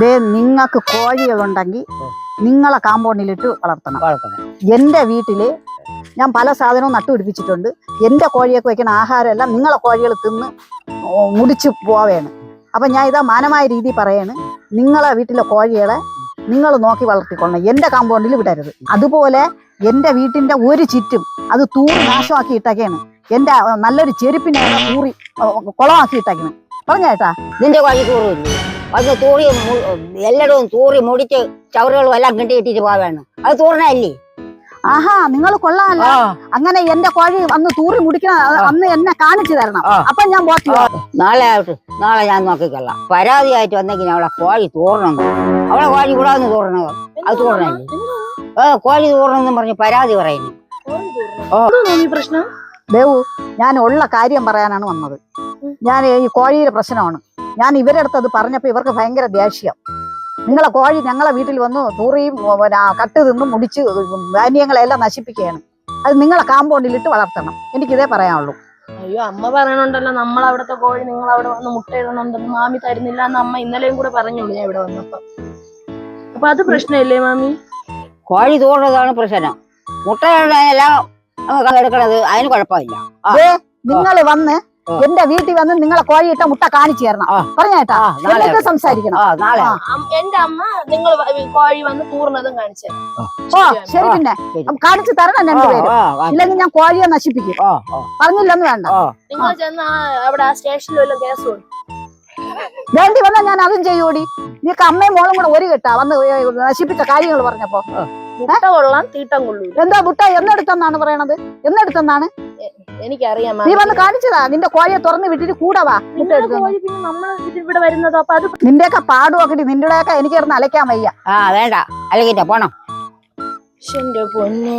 നിങ്ങൾക്ക് കോഴികളുണ്ടെങ്കിൽ നിങ്ങളെ കാമ്പൗണ്ടിലിട്ട് വളർത്തണം. എൻ്റെ വീട്ടില് ഞാൻ പല സാധനവും നട്ടുപിടിപ്പിച്ചിട്ടുണ്ട്. എൻ്റെ കോഴിയൊക്കെ വയ്ക്കുന്ന ആഹാരമെല്ലാം നിങ്ങളെ കോഴികൾ തിന്ന് മുടിച്ച് പോവേണ്. അപ്പം ഞാൻ ഇതാ മാനമായ രീതിയിൽ പറയാണ്, നിങ്ങളെ വീട്ടിലെ കോഴികളെ നിങ്ങൾ നോക്കി വളർത്തിക്കൊള്ളണം, എൻ്റെ കാമ്പൗണ്ടിൽ വിടരുത്. അതുപോലെ എൻ്റെ വീട്ടിൻ്റെ ഒരു ചുറ്റും അത് തൂറി നാശമാക്കി ഇട്ടൊക്കെയാണ്. എൻ്റെ നല്ലൊരു ചെരുപ്പിനെ തൂറി കുളമാക്കി ഇട്ടേക്കാണ്. പറഞ്ഞേട്ടാ, നിന്റെ കോഴി തൂറില്ലേ? അത് തൂറി എല്ലായിടവും തൂറി മുടിച്ച് ചവറുകളും എല്ലാം കിട്ടിയിട്ട് പോവാണ്. അത് തൂറിനല്ലേ? ആഹാ, നിങ്ങൾ കൊള്ളാമല്ല. അങ്ങനെ എന്റെ കോഴി വന്ന് തൂറി മുടിക്കണ അന്ന് എന്നെ കാണിച്ചു തരണം. അപ്പൊ ഞാൻ നാളെ ഞാൻ നോക്കിക്കൊള്ളാം. പരാതിയായിട്ട് വന്നെങ്കിൽ അവളെ കോഴി തൂറണം. അവളെ കോഴി കൂടാന്ന് തൂറണത് അത് തൂറണല്ലേ? കോഴി തൂറണമെന്നും പറഞ്ഞ് പരാതി പറയുന്നു. പ്രശ്നം ദേവു, ഞാൻ ഉള്ള കാര്യം പറയാനാണ് വന്നത്. ഞാൻ ഈ കോഴിയുടെ പ്രശ്നമാണ്. ഞാൻ ഇവരുടെ അടുത്ത് അത് പറഞ്ഞപ്പോ ഇവർക്ക് ഭയങ്കര ദേഷ്യം. നിങ്ങളെ കോഴി ഞങ്ങളെ വീട്ടിൽ വന്ന് തൂറിയും കട്ട് തിന്നും മുടിച്ച് ധാന്യങ്ങളെല്ലാം നശിപ്പിക്കുകയാണ്. അത് നിങ്ങളെ കാമ്പൗണ്ടിലിട്ട് വളർത്തണം. എനിക്കിതേ പറയാനുള്ളൂ. അയ്യോ, അമ്മ പറയണുണ്ടല്ലോ നമ്മൾ അവിടുത്തെ കോഴി നിങ്ങൾ അവിടെ വന്ന് മുട്ടയിടുന്നുണ്ടെന്ന്. മാമി തരുന്നില്ല എന്ന് അമ്മ ഇന്നലെയും കൂടെ പറഞ്ഞോളൂ ഞാൻ ഇവിടെ വന്നപ്പോ. അപ്പൊ അത് പ്രശ്നമില്ലേ മാമി? കോഴി തൂറുന്നതാണ് പ്രശ്നം. മുട്ടയെല്ലാം എടുക്കണത് അതിന് കുഴപ്പമില്ല. നിങ്ങൾ വന്ന് എന്റെ വീട്ടിൽ വന്ന് നിങ്ങളെ കോഴിയിട്ട മുട്ട കാണിച്ചു തരണം. പറഞ്ഞേട്ടാ, എന്നിട്ട് സംസാരിക്കണം. എന്റെ അമ്മ നിങ്ങൾ കോഴി വന്ന് തൂർന്നതും കാണിച്ചു. ഓ ശരി, പിന്നെ കാണിച്ചു തരണം രണ്ടുപേരും. ഇല്ലെങ്കിൽ ഞാൻ കോഴിയെ നശിപ്പിക്കും. പറഞ്ഞില്ലെന്ന് വേണ്ട. നിങ്ങൾ ചെന്ന് അവിടെ ആ സ്റ്റേഷനിൽ വല്ല കേസ് കൊടുക്കും. വേണ്ടി വന്നാൽ ഞാൻ അതും ചെയ്യൂടി. നീക്ക് അമ്മയും മോളും കൂടെ ഒരു കെട്ടാ വന്ന് നശിപ്പിച്ച കാര്യങ്ങൾ പറഞ്ഞപ്പോ. മുട്ട കൊള്ളാം, തീട്ടം കൊള്ളൂ. എന്താ മുട്ട എന്നെടുത്തെന്നാണ് പറയണത്? എന്നെടുത്തെന്നാണ് എനിക്കറിയാം. നീ വന്ന് കാണിച്ചതാ. നിന്റെ കോഴിയെ തുറന്ന് വിട്ടിട്ട് കൂടവാ മുട്ട എടുക്കുന്നു. ഇവിടെ വരുന്നതോ? അപ്പൊ അത് നിന്റെയൊക്കെ പാടുവൊക്കെ നിന്റെയൊക്കെ എനിക്ക് കിടന്ന് അലയ്ക്കാൻ വയ്യ. വേണ്ട, അല്ലെങ്കിൽ പോണം. എന്റെ പൊന്നേ.